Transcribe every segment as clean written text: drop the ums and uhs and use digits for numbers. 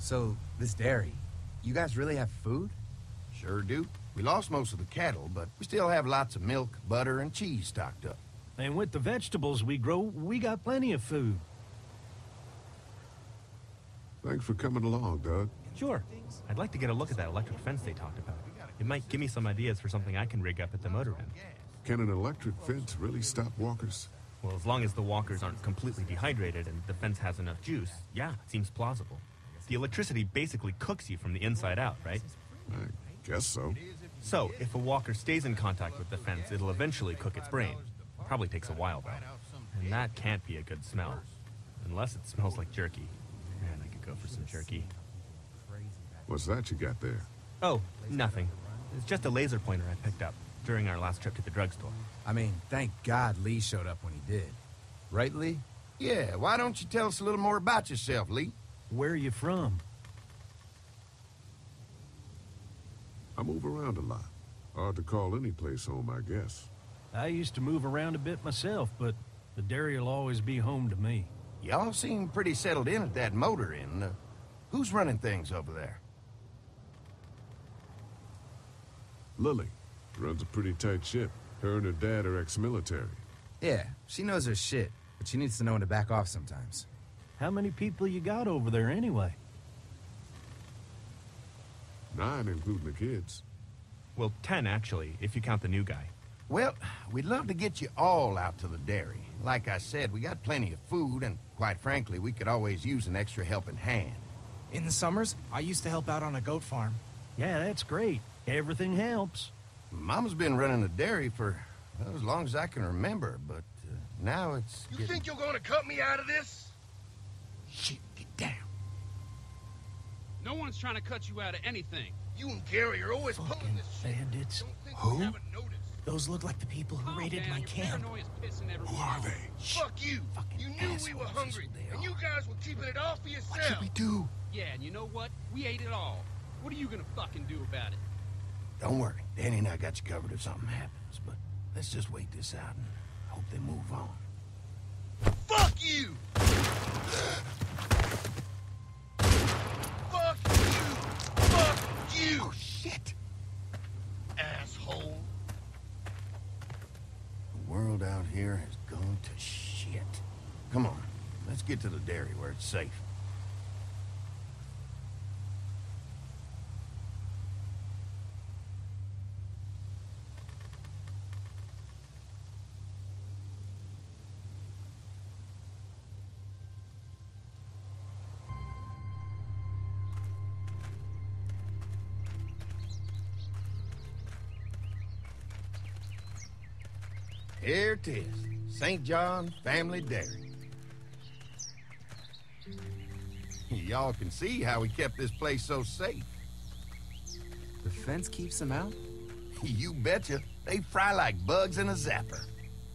So, this dairy, you guys really have food? Sure do. We lost most of the cattle, but we still have lots of milk, butter, and cheese stocked up. And with the vegetables we grow, we got plenty of food. Thanks for coming along, Doug. Sure. I'd like to get a look at that electric fence they talked about. It might give me some ideas for something I can rig up at the motor inn. Can an electric fence really stop walkers? Well, as long as the walkers aren't completely dehydrated and the fence has enough juice, yeah, it seems plausible. The electricity basically cooks you from the inside out, right? I guess so. So, if a walker stays in contact with the fence, it'll eventually cook its brain. Probably takes a while, though. And that can't be a good smell. Unless it smells like jerky. Man, I could go for some jerky. What's that you got there? Oh, nothing. It's just a laser pointer I picked up during our last trip to the drugstore. I mean, thank God Lee showed up when he did. Right, Lee? Yeah, why don't you tell us a little more about yourself, Lee? Where are you from? I move around a lot. Hard to call any place home, I guess. I used to move around a bit myself, but the dairy will always be home to me. Y'all seem pretty settled in at that motor inn. Who's running things over there? Lily runs a pretty tight ship. Her and her dad are ex-military. Yeah, she knows her shit, but she needs to know when to back off sometimes. How many people you got over there anyway? 9, including the kids. Well, 10 actually, if you count the new guy. Well, we'd love to get you all out to the dairy. Like I said, we got plenty of food, and quite frankly, we could always use an extra helping hand. In the summers, I used to help out on a goat farm. Yeah, that's great. Everything helps. Mama's been running the dairy for well, as long as I can remember, but now it's You think you're gonna cut me out of this? Shit, get down. No one's trying to cut you out of anything. You and Gary are always pulling Fucking this shit. bandits. Don't think Who? we haven't noticed. Those look like the people who Calm raided down, my your camp. paranoia's pissing everyone Who are off. they? Fuck you. Fucking You knew we assholes were is hungry, what they and are. you guys were keeping it all for What yourself. should we do? Yeah, and you know what? We ate it all. What are you gonna fucking do about it? Don't worry, Danny and I got you covered if something happens, but let's just wait this out and hope they move on. Fuck you! Fuck you! Fuck you! Oh, shit. Asshole. The world out here has gone to shit. Come on, let's get to the dairy where it's safe. Here it is, St. John Family Dairy. Y'all can see how we kept this place so safe. The fence keeps them out? You betcha. They fry like bugs in a zapper.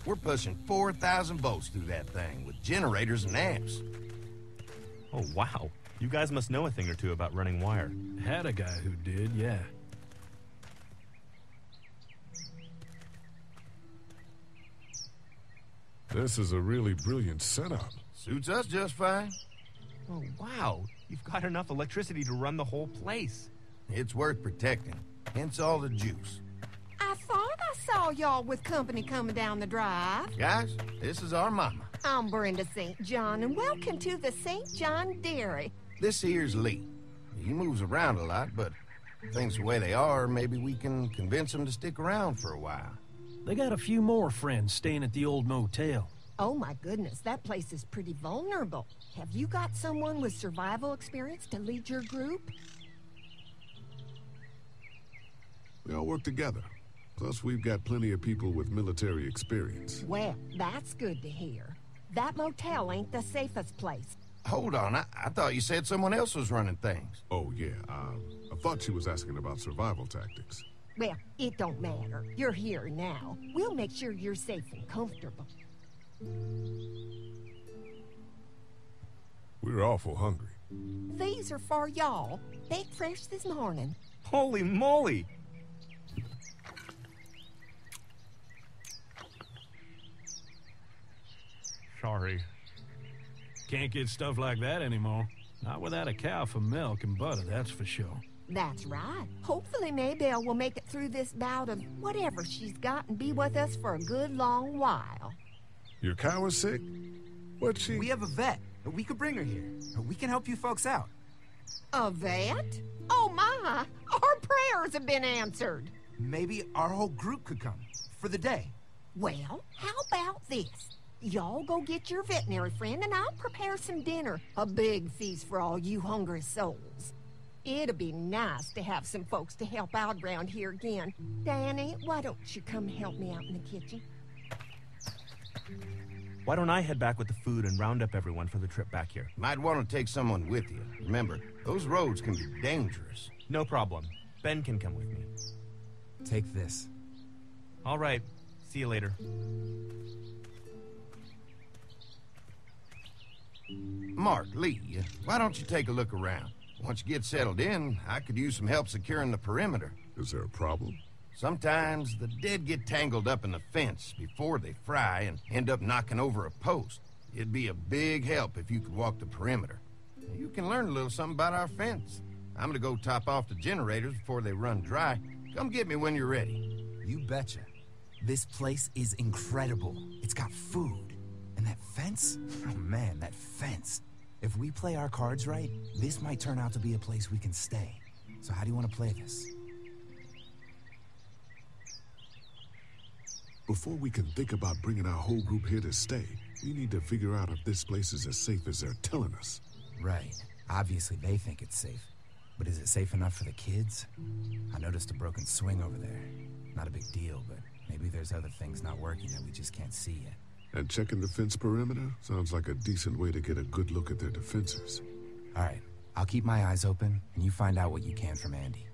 We're pushing 4,000 volts through that thing with generators and amps. Oh, wow. You guys must know a thing or two about running wire. Had a guy who did, yeah. This is a really brilliant setup. Suits us just fine. Oh, wow. You've got enough electricity to run the whole place. It's worth protecting, hence all the juice. I thought I saw y'all with company coming down the drive. Guys, this is our mama. I'm Brenda St. John, and welcome to the St. John Dairy. This here's Lee. He moves around a lot, but things the way they are, maybe we can convince him to stick around for a while. They got a few more friends staying at the old motel. Oh my goodness, that place is pretty vulnerable. Have you got someone with survival experience to lead your group? We all work together. Plus, we've got plenty of people with military experience. Well, that's good to hear. That motel ain't the safest place. Hold on, I thought you said someone else was running things. Oh, yeah. I thought she was asking about survival tactics. Well, it don't matter. You're here now. We'll make sure you're safe and comfortable. We're awful hungry. These are for y'all. Baked fresh this morning. Holy moly! Sorry. Can't get stuff like that anymore. Not without a cow for milk and butter, that's for sure. That's right. Hopefully Maybelle will make it through this bout of whatever she's got and be with us for a good long while. Your cow is sick? What's she... We have a vet. We could bring her here. We can help you folks out. A vet? Oh my! Our prayers have been answered. Maybe our whole group could come. For the day. Well, how about this? Y'all go get your veterinary friend and I'll prepare some dinner. A big feast for all you hungry souls. It'd be nice to have some folks to help out around here again. Danny, why don't you come help me out in the kitchen? Why don't I head back with the food and round up everyone for the trip back here? Might want to take someone with you. Remember, those roads can be dangerous. No problem. Ben can come with me. Take this. All right. See you later. Mark, Lee, why don't you take a look around? Once you get settled in, I could use some help securing the perimeter. Is there a problem? Sometimes the dead get tangled up in the fence before they fry and end up knocking over a post. It'd be a big help if you could walk the perimeter. You can learn a little something about our fence. I'm gonna go top off the generators before they run dry. Come get me when you're ready. You betcha. This place is incredible. It's got food. And that fence? Oh man, that fence. If we play our cards right, this might turn out to be a place we can stay. So how do you want to play this? Before we can think about bringing our whole group here to stay, we need to figure out if this place is as safe as they're telling us. Right. Obviously they think it's safe. But is it safe enough for the kids? I noticed a broken swing over there. Not a big deal, but maybe there's other things not working that we just can't see yet. And checking the fence perimeter sounds like a decent way to get a good look at their defenses. All right. I'll keep my eyes open, and you find out what you can from Andy.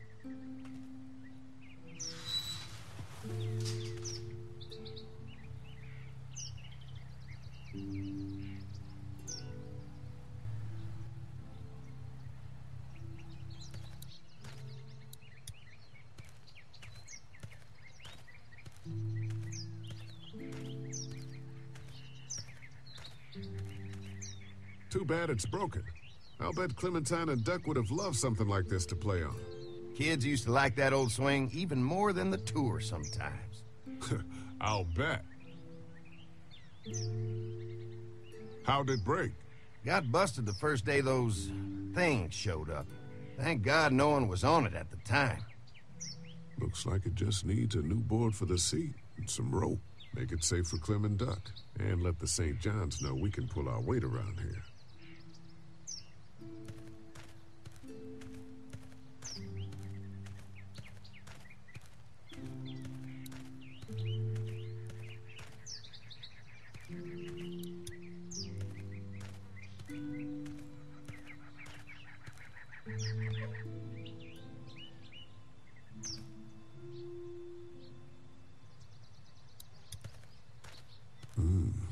Too bad it's broken. I'll bet Clementine and Duck would have loved something like this to play on. Kids used to like that old swing even more than the tour sometimes. I'll bet. How'd it break? Got busted the first day those things showed up. Thank God no one was on it at the time. Looks like it just needs a new board for the seat and some rope. Make it safe for Clem and Duck. And let the St. John's know we can pull our weight around here.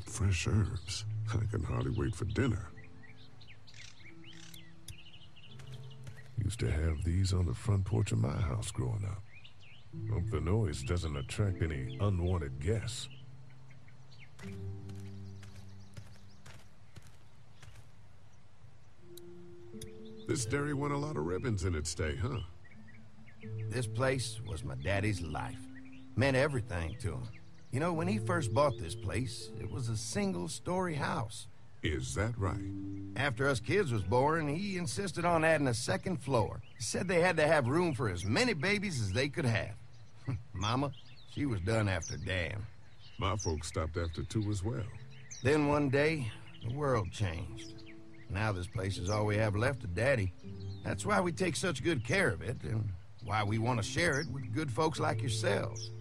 Fresh herbs. I can hardly wait for dinner. Used to have these on the front porch of my house growing up. Hope the noise doesn't attract any unwanted guests. This dairy won a lot of ribbons in its day, huh? This place was my daddy's life. Meant everything to him. You know, when he first bought this place, it was a single-story house. Is that right? After us kids was born, he insisted on adding a second floor. He said they had to have room for as many babies as they could have. Mama, she was done after Dan. My folks stopped after 2 as well. Then one day, the world changed. Now this place is all we have left of Daddy. That's why we take such good care of it, and why we want to share it with good folks like yourselves.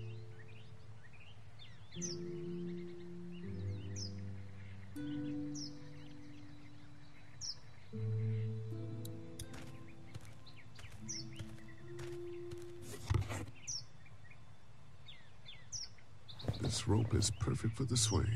This rope is perfect for the swing.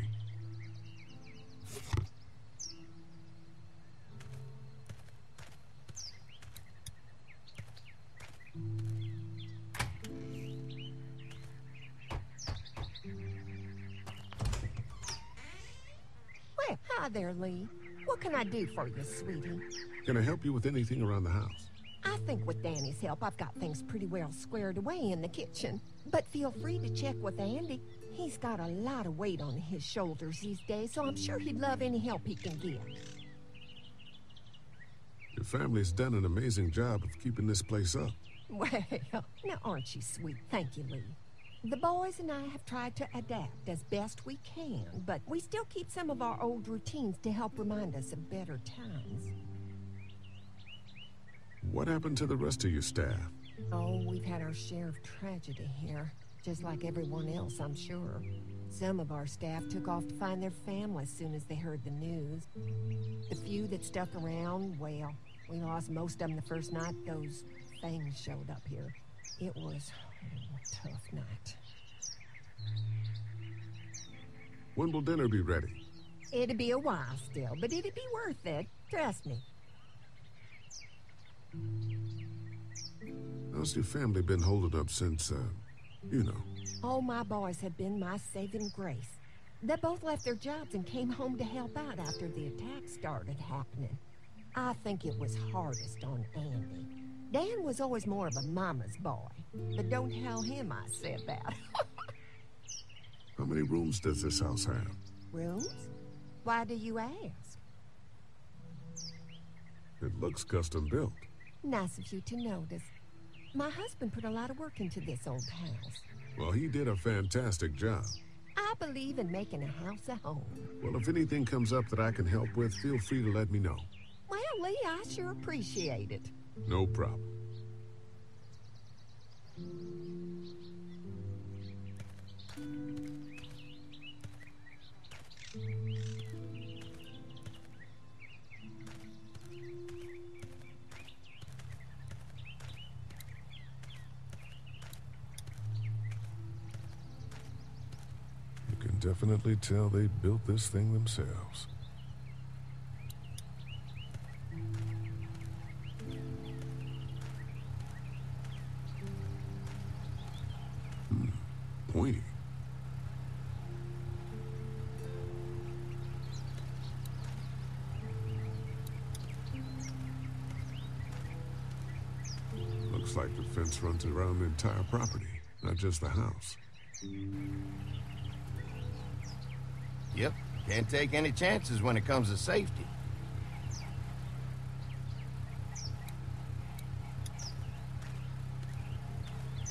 Well, hi there, Lee. What can I do for you, sweetie? Can I help you with anything around the house? I think with Danny's help, I've got things pretty well squared away in the kitchen. But feel free to check with Andy. He's got a lot of weight on his shoulders these days, so I'm sure he'd love any help he can get. Your family's done an amazing job of keeping this place up. Well, now aren't you sweet? Thank you, Lee. The boys and I have tried to adapt as best we can, but we still keep some of our old routines to help remind us of better times. What happened to the rest of your staff? Oh, we've had our share of tragedy here, just like everyone else, I'm sure. Some of our staff took off to find their families as soon as they heard the news. The few that stuck around, well, we lost most of them the first night those things showed up here. It was a tough night. When will dinner be ready? It'll be a while still, but it'll be worth it. Trust me. How's your family been holding up since, you know? All my boys have been my saving grace. They both left their jobs and came home to help out after the attack started happening. I think it was hardest on Andy. Dan was always more of a mama's boy, but don't tell him I said that. How many rooms does this house have? Rooms? Why do you ask? It looks custom built. Nice of you to notice. My husband put a lot of work into this old house. Well, he did a fantastic job. I believe in making a house a home. Well, if anything comes up that I can help with, feel free to let me know. Well, Lee, I sure appreciate it. No problem. You can definitely tell they built this thing themselves. Pointy. Looks like the fence runs around the entire property, not just the house. Yep, can't take any chances when it comes to safety.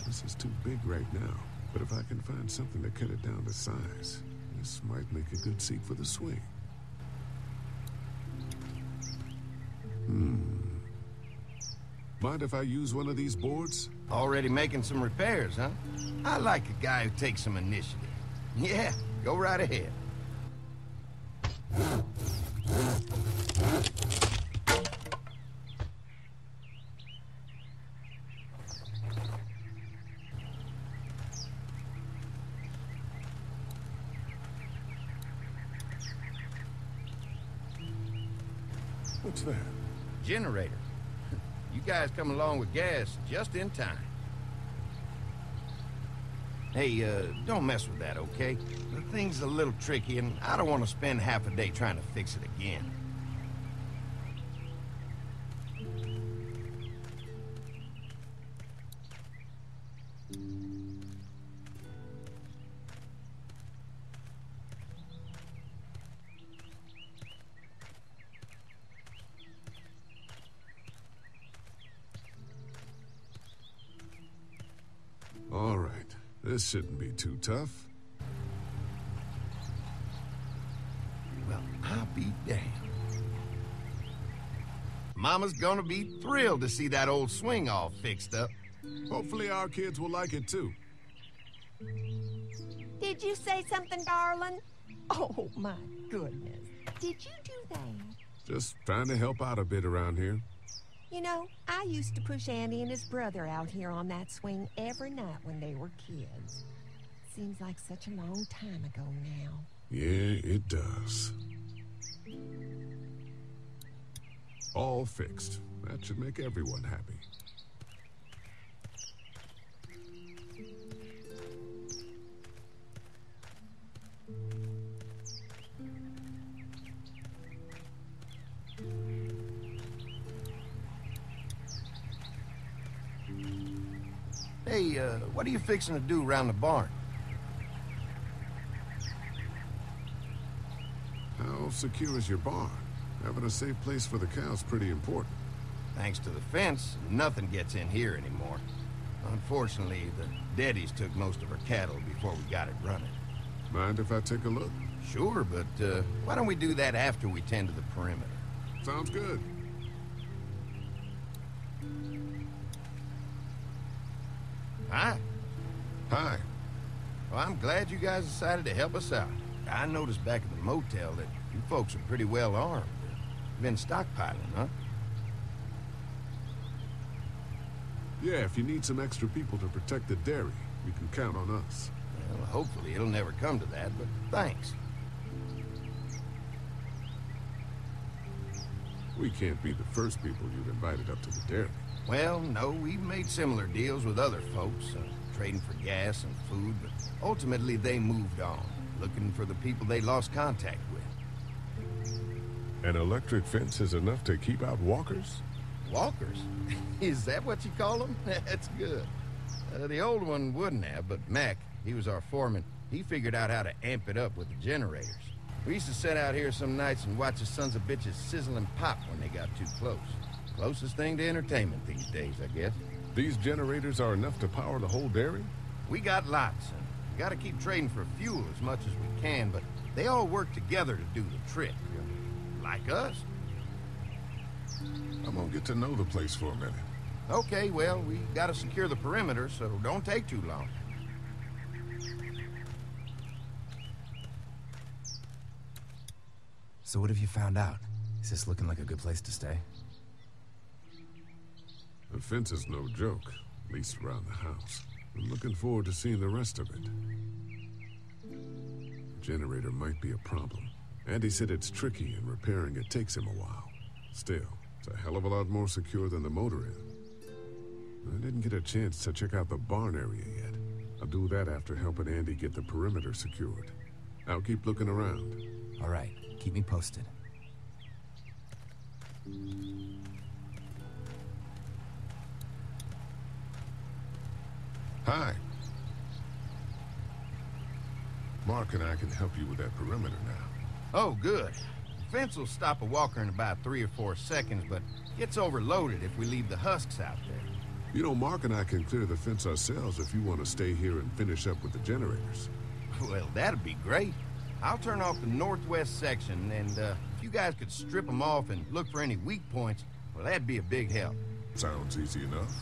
This is too big right now, but if I can find something to cut it down to size, this might make a good seat for the swing. Mind if I use one of these boards? Already making some repairs, huh? I like a guy who takes some initiative. Yeah, go right ahead. What's that? Generator. You guys come along with gas just in time. Hey, don't mess with that, okay? The thing's a little tricky, and I don't want to spend half a day trying to fix it again. All right, this shouldn't be too tough. Well, I'll be damned. Mama's gonna be thrilled to see that old swing all fixed up. Hopefully our kids will like it too. Did you say something, darling? Oh, my goodness. Did you do that? Just trying to help out a bit around here. You know, I used to push Andy and his brother out here on that swing every night when they were kids. Seems like such a long time ago now. Yeah, it does. All fixed. That should make everyone happy. Hey, what are you fixing to do around the barn? How secure is your barn? Having a safe place for the cows pretty important. Thanks to the fence, nothing gets in here anymore. Unfortunately, the Daddies took most of our cattle before we got it running. Mind if I take a look? Sure, but why don't we do that after we tend to the perimeter? Sounds good. Hi. Hi. Well, I'm glad you guys decided to help us out. I noticed back at the motel that you folks are pretty well armed. Been stockpiling, huh? Yeah, if you need some extra people to protect the dairy, you can count on us. Well, hopefully it'll never come to that, but thanks. We can't be the first people you've invited up to the dairy. Well, no, we've made similar deals with other folks, trading for gas and food, but ultimately they moved on, looking for the people they lost contact with. An electric fence is enough to keep out walkers? Walkers? Is that what you call them? That's good. The old one wouldn't have, but Mac, he was our foreman, he figured out how to amp it up with the generators. We used to sit out here some nights and watch the sons of bitches sizzle and pop when they got too close. Closest thing to entertainment these days, I guess. These generators are enough to power the whole dairy? We got lots, and we gotta keep trading for fuel as much as we can, but they all work together to do the trick. Like us. I'm gonna get to know the place for a minute. Okay, well, we gotta secure the perimeter, so don't take too long. So what have you found out? Is this looking like a good place to stay? The fence is no joke, at least around the house. I'm looking forward to seeing the rest of it. The generator might be a problem. Andy said it's tricky and repairing it takes him a while. Still, it's a hell of a lot more secure than the motor inn. I didn't get a chance to check out the barn area yet. I'll do that after helping Andy get the perimeter secured. I'll keep looking around. All right, keep me posted. Hi. Mark and I can help you with that perimeter now. Oh, good. The fence will stop a walker in about 3 or 4 seconds, but gets overloaded if we leave the husks out there. You know, Mark and I can clear the fence ourselves if you want to stay here and finish up with the generators. Well, that'd be great. I'll turn off the northwest section, and if you guys could strip them off and look for any weak points, well, that'd be a big help. Sounds easy enough.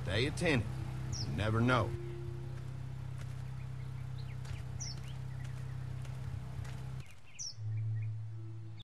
Stay attentive. You never know.